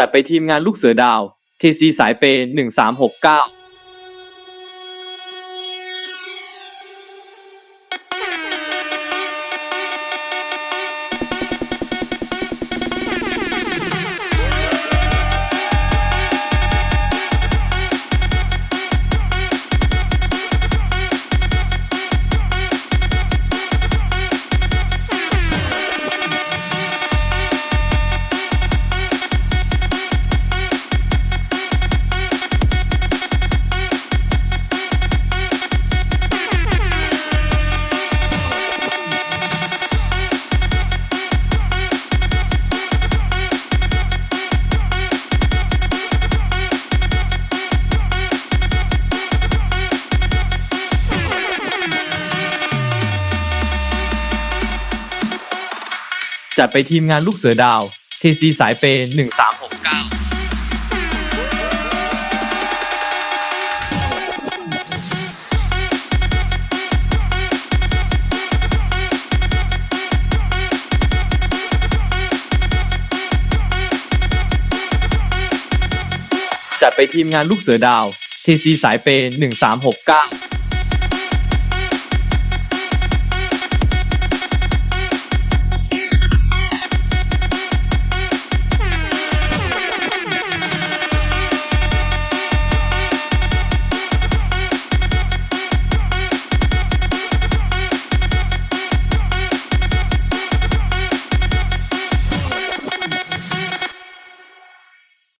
จัดไปทีมงานลูกเสือดาว TC สายเปย์1369จัดไปทีมงานลูกเสือดาว TC สายเปย์1369จัดไปทีมงานลูกเสือดาว TC สายเปย์1369